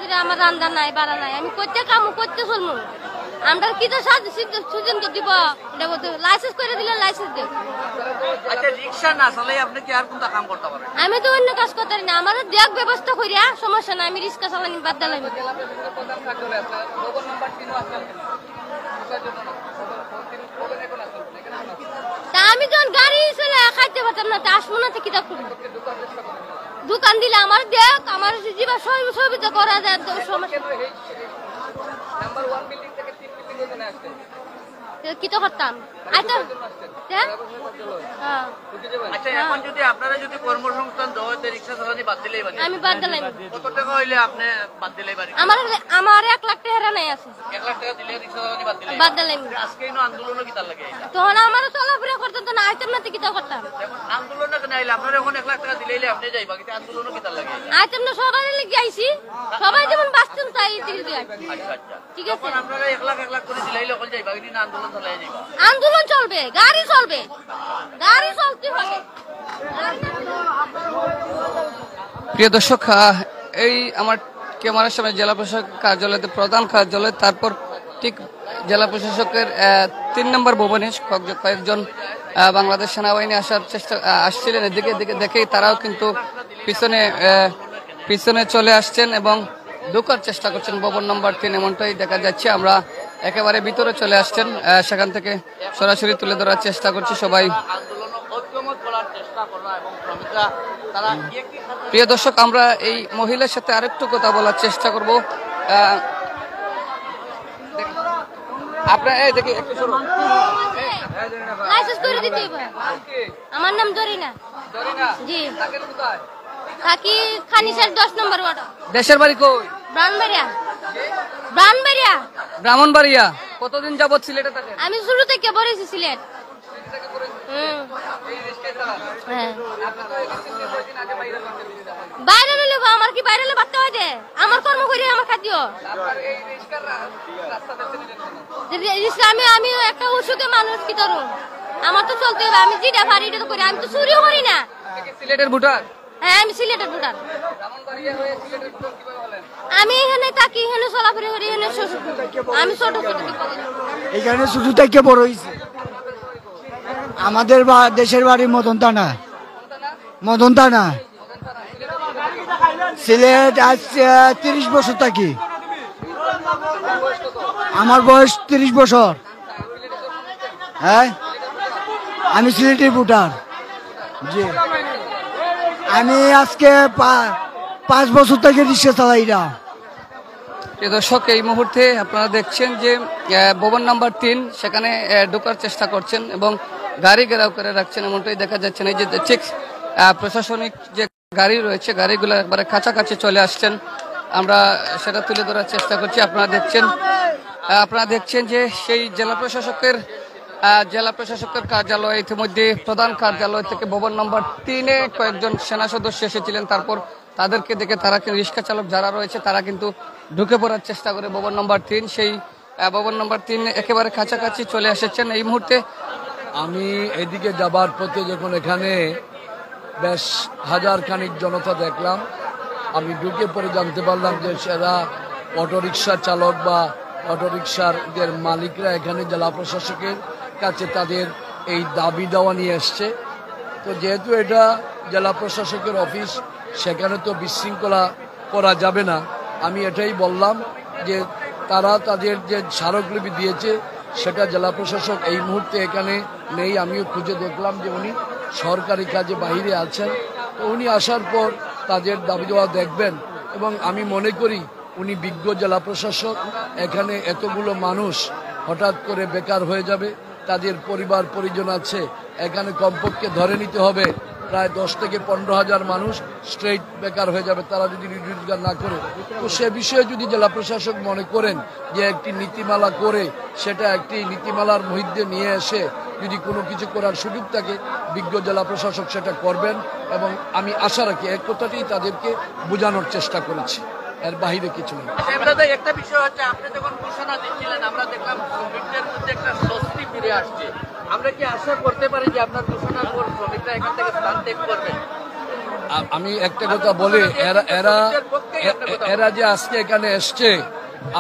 করে আমার রান্না নাই বাড়া নাই আমি করতে কাম করতে চলবো আমরা কি তো সুজন কে দিব লাইসেন্স করে দিলে লাইসেন্স দেব। আচ্ছা রিকশা না চলে আপনি কি আর কোনটা কাম করতে পারেন? আমি তো অন্য কাজ করতে পারি না আমার দেখ ব্যবস্থা করিয়া সমস্যা নাই আমি রিক্সা চালানি বাদ দিলাম। তা আমি যখন গাড়ি চলে খাইতে পারতাম না তা আসবো না কি করবো দোকান দিলে আমার দেখ আমার জীবন সুবিধা করা যায় সমস্যা কি তো করতাম। আচ্ছা এখন যদি আপনারা যদি কর্মসংস্থান দেওয়া হয় রিকশা চালানি বাদ দিলেই পারি? আমি বাদ দিলাম। কত টাকা হইলে আপনি বাদ দিলেই পারি? আমার 1 লাখ টাকা নাই আছে। 1 লাখ টাকা দিলে রিকশা চালানি বাদ দিলাম। আজকে ইনো আন্দোলন কি তার লাগে? তখন আমার চলাফেরা করতাম তো না আইতাম না কি তো করতাম। এখন আন্দোলন কেন আইলে আপনারা এখন 1 লাখ টাকা দিলেই আপনি যাইবা কিন্তু আন্দোলন কি তার লাগে? আইতাম না সবাই লাগি আইছি সবাই যেমন বাঁচতাম তাই দিকে আচ্ছা আচ্ছা ঠিক আছে। আপনারা 1 লাখ করে দিলেই এখন যাইবা কিন্তু আন্দোলন চালাই যাইবা? আন্দোলন চলবে গাড়ি চলবে গাড়ি চলতে হবে। প্রিয় দর্শক এই আমার ক্যামেরার সামনে জেলা প্রশাসক কার্যালয়তে প্রধান কার্যালয় তারপর ঠিক জেলা প্রশাসকের 3 নম্বর ভবনে কয়েকজন বাংলাদেশ সেনাবাহিনী আসছিলেন এদিকে দেখেই তারাও কিন্তু পিছনে চলে আসছেন এবং ঢোকার চেষ্টা করছেন ভবন নম্বর 3 এমনটাই দেখা যাচ্ছে। আমরা একেবারে ভিতরে চলে আসছেন সেখান থেকে সরাসরি তুলে ধরার চেষ্টা করছি সবাই। প্রিয় দর্শক আমরা এই মহিলার সাথে আরেকটু কথা বলার চেষ্টা করব। আপনার এই দেখি একটু লাইসেন্স করে দিতে হবে। আমার নাম দরিনা। জি থাকি খানিসার 10 নম্বর ওয়ার্ড। দেশের বাড়ি কই? ব্রাহ্মণবাড়িয়া। কতদিন যাবত সিলেটে থাকেন? আমি শুরু থেকে পড়েছি সিলেট। বাইরে নিলে আমার কি বাইরে বাড়তে হয় যে আমার কর্ম করি আমার খাদ্য আমি একটা ওষুধে মানুষ কি করুন আমার তো চলতে হবে আমি যেটা পারি এটা তো করি আমি তো চুরিও করি না। সিলেটের ভোটার? হ্যাঁ আমি সিলেটের ভোটার। আমি এখানে থাকি এখানে চলাফেরা করি এখানে আমি ছোট এখানে ছোট থেকে বড় হয়েছি। আমাদের দেশের বাড়ি মদন থানা সিলেট। আজ 30 বছর থাকি। আমার বয়স 30 বছর। হ্যাঁ আমি সিলেটের ভোটার। জি আমি আজকে 5 বছর থেকে রিক্সা চালাই না। দর্শক এই মুহূর্তে আপনারা দেখছেন যে ভবন নাম্বার 3 সেখানে ঢোকার চেষ্টা করছেন এবং গাড়ি ঘেরাও করে রাখছেন এমনটাই দেখা যাচ্ছে। এই যে ঠিক প্রশাসনিক যে গাড়ি রয়েছে গাড়িগুলো একবারে কাছাকাছি চলে আসছেন আমরা সেটা তুলে ধরার চেষ্টা করছি। আপনারা দেখছেন যে সেই জেলা প্রশাসকের কার্যালয় ইতিমধ্যে প্রধান কার্যালয় থেকে ভবন নম্বর 3-এ কয়েকজন সেনা সদস্য এসেছিলেন। তারপর তাদেরকে দেখে তারা রিক্সা চালক যারা রয়েছে তারা কিন্তু ঢুকে পড়ার চেষ্টা করে ভবন নম্বর 3। সেই ভবন নম্বর 3 একেবারে কাছাকাছি চলে এসেছেন এই মুহূর্তে। আমি এদিকে যাবার পথে যখন এখানে বেশ হাজার খানিক জনতা দেখলাম আমি ঢুকে পরে জানতে পারলাম যে সেরা অটোরিকশা চালক বা অটোরিকশার মালিকরা এখানে জেলা প্রশাসকের কাছে তাদের এই দাবি দেওয়া নিয়ে এসছে। তো যেহেতু এটা জেলা প্রশাসকের অফিস সেখানে তো বিশৃঙ্খলা করা যাবে না। আমি এটাই বললাম যে তারা তাদের যে স্মারকলিপি দিয়েছে সেটা জেলা প্রশাসক এই মুহূর্তে এখানে নেই। আমিও খুঁজে দেখলাম যে উনি সরকারি কাজে বাইরে আছেন। তো উনি আসার পর তাদের দাবি দেওয়া দেখবেন এবং আমি মনে করি উনি বিজ্ঞ জেলা প্রশাসক। এখানে এতগুলো মানুষ হঠাৎ করে বেকার হয়ে যাবে, তাদের পরিবার পরিজন আছে, এখানে কমপক্ষে ধরে নিতে হবে প্রায় 10 থেকে 15 হাজার মানুষ স্ট্রেইট বেকার হয়ে যাবে তারা যদি রোজগার না করে। তো সে বিষয়ে যদি জেলা প্রশাসক মনে করেন যে একটি নীতিমালা করে সেটা একটি নীতিমালার মধ্যে নিয়ে এসে যদি কোনো কিছু করার সুযোগ থাকে বিজ্ঞ জেলা প্রশাসক সেটা করবেন এবং আমি আশা রাখি এক কথাতেই তাদেরকে বোঝানোর চেষ্টা করেছি, এর বাহিরে কিছু নেই। একটা বিষয় হচ্ছে আপনি যখন ঘোষণা দিচ্ছিলেন আমরা দেখলাম শ্রমিকদের মধ্যে একটা স্বস্তি ফিরে আসছে। আমরা কি আশা করতে পারি যে আপনার ঘোষণার পর শ্রমিকরা এখান থেকে স্থান ত্যাগ করবেন? আমি একটা কথা বলি, এরা যে আজকে এখানে এসছে,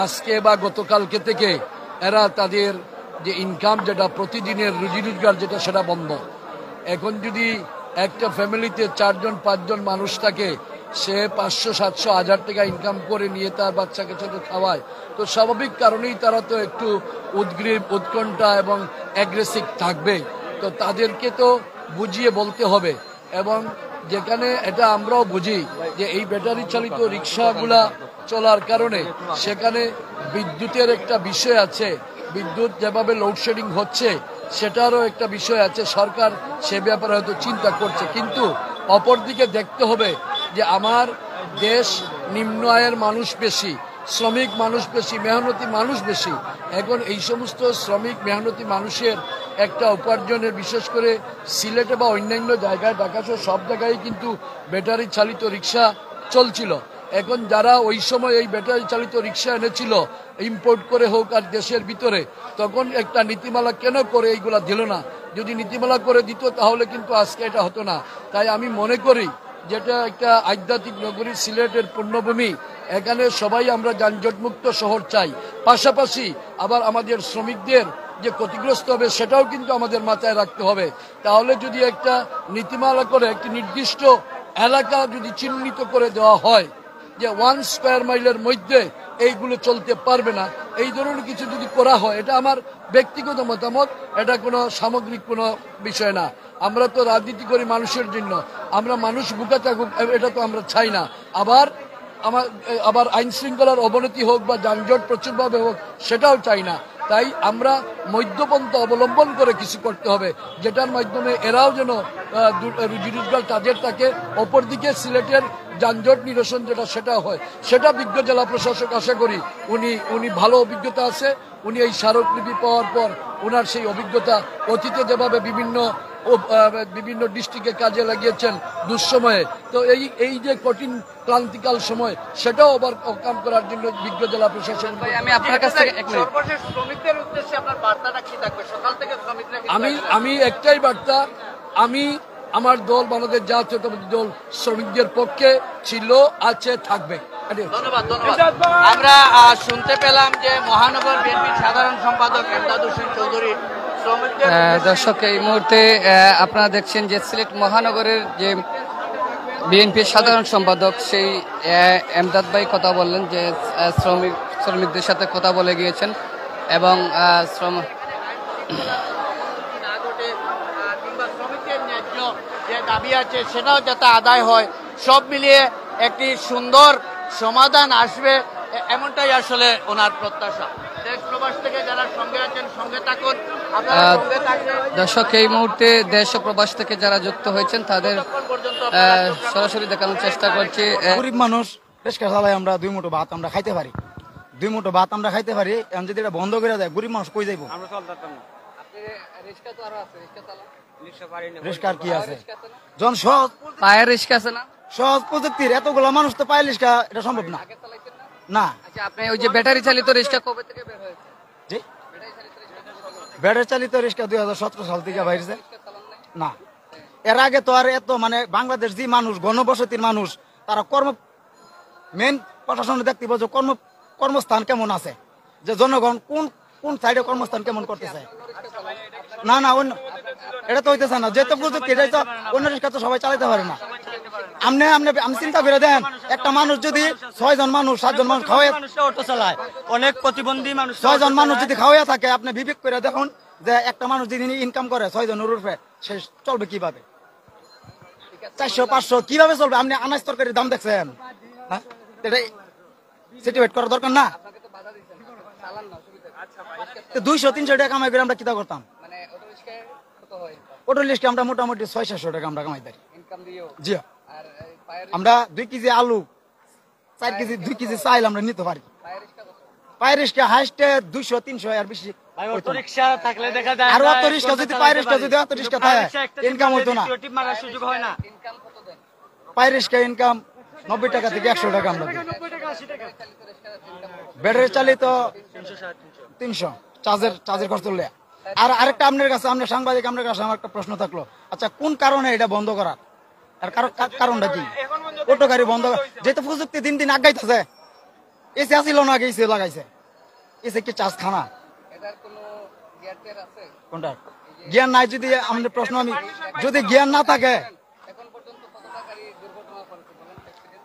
আজকে বা গতকালকে থেকে এরা তাদের যে ইনকাম, যেটা প্রতিদিনের রুজি রোজগার, যেটা সেটা বন্ধ। এখন যদি একটা ফ্যামিলিতে 4 জন 5 জন মানুষ থাকে, সে 500, 700, 1000 টাকা ইনকাম করে নিয়ে তার বাচ্চাকে সাথে খাওয়ায়, তো স্বাভাবিক কারণেই তারা তো একটু উদ্গ্রীব, উৎকণ্ঠা এবং অ্যাগ্রেসিভ থাকবে। তো তাদেরকে তো বুঝিয়ে বলতে হবে। এবং যেখানে এটা আমরাও বুঝি যে এই ব্যাটারি চালিত রিক্সাগুলা চলার কারণে সেখানে বিদ্যুতের একটা বিষয় আছে, বিদ্যুৎ যেভাবে লোডশেডিং হচ্ছে সেটারও একটা বিষয় আছে। সরকার সে ব্যাপারে হয়তো চিন্তা করছে, কিন্তু অপরদিকে দেখতে হবে যে আমার দেশ নিম্ন আয়ের মানুষ বেশি, শ্রমিক মানুষ বেশি, মেহনতি মানুষ বেশি। এখন এই সমস্ত শ্রমিক মেহনতি মানুষের একটা উপার্জনের, বিশেষ করে সিলেটে বা অন্যান্য জায়গায়, ঢাকা সহ সব জায়গায় কিন্তু ব্যাটারি চালিত রিক্সা চলছিল। এখন যারা ওই সময় এই ব্যাটারি চালিত রিক্সা এনেছিল, ইম্পোর্ট করে হোক আর দেশের ভিতরে, তখন একটা নীতিমালা কেন করে এইগুলা দিল না? যদি নীতিমালা করে দিত তাহলে কিন্তু আজকে এটা হতো না। তাই আমি মনে করি যেটা একটা আধ্যাত্মিক নগরী, সিলেটের পুণ্যভূমি, এখানে সবাই আমরা যানজটমুক্ত শহর চাই। পাশাপাশি আবার আমাদের শ্রমিকদের যে ক্ষতিগ্রস্ত হবে সেটাও কিন্তু আমাদের মাথায় রাখতে হবে। তাহলে যদি একটা নীতিমালা করে একটি নির্দিষ্ট এলাকা যদি চিহ্নিত করে দেওয়া হয় যে 1 স্কয়ার মাইলের মধ্যে এইগুলো চলতে পারবে না, এই ধরনের কিছু যদি করা হয়, এটা আমার ব্যক্তিগত মতামত, এটা কোনো সামগ্রিক কোনো বিষয় না। আমরা তো রাজনীতি করি মানুষের জন্য, আমরা মানুষ বুকা থাকুক এটা তো আমরা চাই না। আবার আইন শৃঙ্খলার অবনতি হোক বা যানজট প্রচুরভাবে হোক সেটাও চাই না। তাই আমরা মধ্যপন্থা অবলম্বন করে কিছু করতে হবে, যেটার মাধ্যমে এরাও যেন রুজি রোজগার তাদের থাকে, অপরদিকে সিলেটের যানজট নিরসন যেটা সেটা হয়। সেটা বিজ্ঞ জেলা প্রশাসক আশা করি উনি ভালো অভিজ্ঞতা আছে। উনি এই স্মারকলিপি পাওয়ার পর ওনার সেই অভিজ্ঞতা অতীতে যেভাবে বিভিন্ন ডিস্ট্রিক্টে কাজে লাগিয়েছেন দুঃসময়ে, তো এই যে কঠিন ক্লান্তিকাল সময় সেটাও আবার কাম করার জন্য বিজ্ঞ জেলা প্রশাসন। আমি আপনার কাছ থেকে সর্বশেষ শ্রমিকদের উদ্দেশ্যে আপনার বার্তাটা কি থাকবে? সকাল থেকে শ্রমিকরা আমি একটাই বার্তা, আমি আমার দল বাংলাদেশ জাতীয়তাবাদী দল শ্রমিকদের পক্ষে ছিল, আছে, থাকবে। ধন্যবাদ। আমরা শুনতে পেলাম যে মহানগর বিএনপির সাধারণ সম্পাদক এমদাদ হোসেন চৌধুরী শ্রমিকদের দর্শক, এই মুহূর্তে আপনারা দেখছেন যে সিলেট মহানগরের যে বিএনপির সাধারণ সম্পাদক সেই এমদাদ ভাই কথা বললেন যে শ্রমিকদের সাথে কথা বলে গিয়েছেন এবং শ্রমিকের ন্যায্য যে দাবি আছে সেটাও যাতে আদায় হয়, সব মিলিয়ে একটি সুন্দর সমাধান আসবে, এমনটাই আসলে ওনার প্রত্যাশা। দেশ প্রবাস থেকে যারা সঙ্গে আছেন সঙ্গে থাকুন, আপনারা সঙ্গে থাকবেন। দর্শক, এই মুহূর্তে দেশ ও প্রবাস থেকে যারা যুক্ত হয়েছেন তাদের সরাসরি দেখানোর চেষ্টা করছি। গরিব মানুষ রিক্সা চালাই, আমরা 2 মুঠো ভাত আমরা খাইতে পারি, 2 মুঠো ভাত আমরা খাইতে পারি। এখন যদি এটা বন্ধ করে দেয়, গরিব মানুষ কই যাইব? রিক্সার কি আছে? যখন সহজ পায়ের রিক্সা আছে না, সহজ প্রযুক্তির এতগুলো মানুষ তো পায়ে রিক্সা, এটা সম্ভব না। না, আচ্ছা, আপনি ওই যে ব্যাটারি চালিত রিক্সা কবে থেকে বের হয়েছে? জি, ব্যাটারি চালিত রিক্সা 2017 সাল থেকে বাইরেছে। না, এর আগে তো আর এত মানে বাংলাদেশ যে মানুষ ঘনবসতির মানুষ, তারা মেন প্রশাসন দেখতে পাচ্ছ কর্মস্থান কেমন আছে, যে জনগণ কোন সাইডে কর্মস্থান কেমন করতেছে। না এটা তো হইতেছে না, যেহেতু প্রযুক্তি, এটা তো অন্য রিক্সা তো সবাই চালাতে পারে না। আমি চিন্তা করে দেন, একটা মানুষ যদি 6 জন মানুষ 7 জন মানুষ খাওয়াই অটো চালায়, অনেক প্রতিবন্ধী মানুষ, 6 জন মানুষ যদি খাওয়াইয়া থাকে, আপনি বিবেক করে দেখুন যে একটা মানুষ যদি ইনকাম করে 6 জনের উপরে, সে চলবে কিভাবে? 400-500 কিভাবে চলবে? আপনি আনাজ তরকারির দাম দেখছেন? হ্যাঁ, এটা সিটিভেট করা দরকার না? 200-300 টাকা কামাই করে আমরা কিতা করতাম? অটো রিক্সা আমরা মোটামুটি 600-700 টাকা আমরা কামাই পারি। জি, আমরা 2 কেজি আলু, 4 কেজি 2 কেজি চাইল আমরা নিতে পারি। পায়ের রিক্সা হাইস্টে 200-300 আর বেশি। অটো রিক্সা থাকলে দেখা যায়, আর অটো রিক্সা যদি পায়ের রিক্সা যদি অটো রিক্সা থাকে, ইনকাম হতো না। সুযোগ হয় না। পায়ের রিক্সা ইনকাম 90 টাকা থেকে 100 টাকা আমরা দিই। ব্যাটারি চালিত 300 চার্জের খরচ তুললে। আর আরেকটা আপনার কাছে, আপনার সাংবাদিক, আপনার কাছে আমার একটা প্রশ্ন থাকলো, আচ্ছা কোন কারণে এটা বন্ধ করার? আর কারণটা কি? অটো গাড়ি বন্ধ, যেহেতু প্রযুক্তি দিন দিন আগাইতেছে। এসে আসিল না, আগে এসে লাগাইছে। এসে কি চাষ খানা কোনটা জ্ঞান নাই? যদি আমাদের প্রশ্ন, আমি যদি জ্ঞান না থাকে,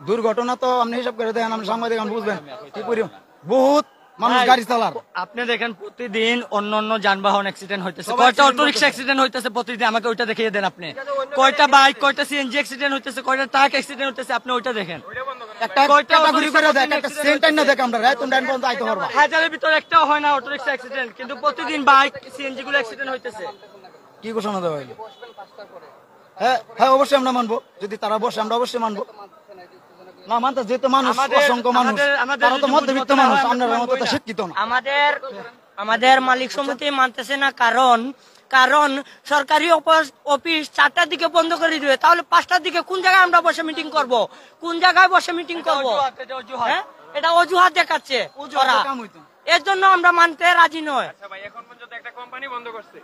দুর্ঘটনা তো আপনি হিসাব করে দেখেন, আমি সাংবাদিক বুঝবেন কি করি, বহুত মানুষ গাড়ি চালার। আপনি দেখেন প্রতিদিন অন্য অন্য যানবাহন অ্যাক্সিডেন্ট হইতেছে, কয়টা অটোরিকশা অ্যাক্সিডেন্ট হইতেছে প্রতিদিন, আমাকে ওইটা দেখিয়ে দেন আপনি। কয়টা বাইক, কয়টা সিএনজি অ্যাক্সিডেন্ট হইতেছে, কয়টা ট্রাক অ্যাক্সিডেন্ট হইতেছে, আপনি ওইটা দেখেন। হাজারের ভিতরে একটাও হয় না অটোরিকশা অ্যাক্সিডেন্ট, কিন্তু প্রতিদিন বাইক সিএনজি গুলো অ্যাক্সিডেন্ট হইতেছে। কি ঘোষণা দেওয়া হইলো? হ্যাঁ হ্যাঁ, অবশ্যই আমরা মানবো। যদি তারা বসে, আমরা অবশ্যই মানবো। না মানতে, যেহেতু মানুষ অসংখ্য মানুষ, তারা তো মধ্যবিত্ত মানুষ, আপনার মতো তো শিক্ষিত না। আমাদের মালিক সমিতি মানতেছে না, কারণ সরকারি অফিস 4টার দিকে বন্ধ করে দিবে, তাহলে 5টার দিকে কোন জায়গায় আমরা বসে মিটিং করব? কোন জায়গায় বসে মিটিং করব? হ্যাঁ, এটা অজুহাত দেখাচ্ছে ওরা, এর জন্য আমরা মানতে রাজি নয়। এখন পর্যন্ত একটা কোম্পানি বন্ধ করছে।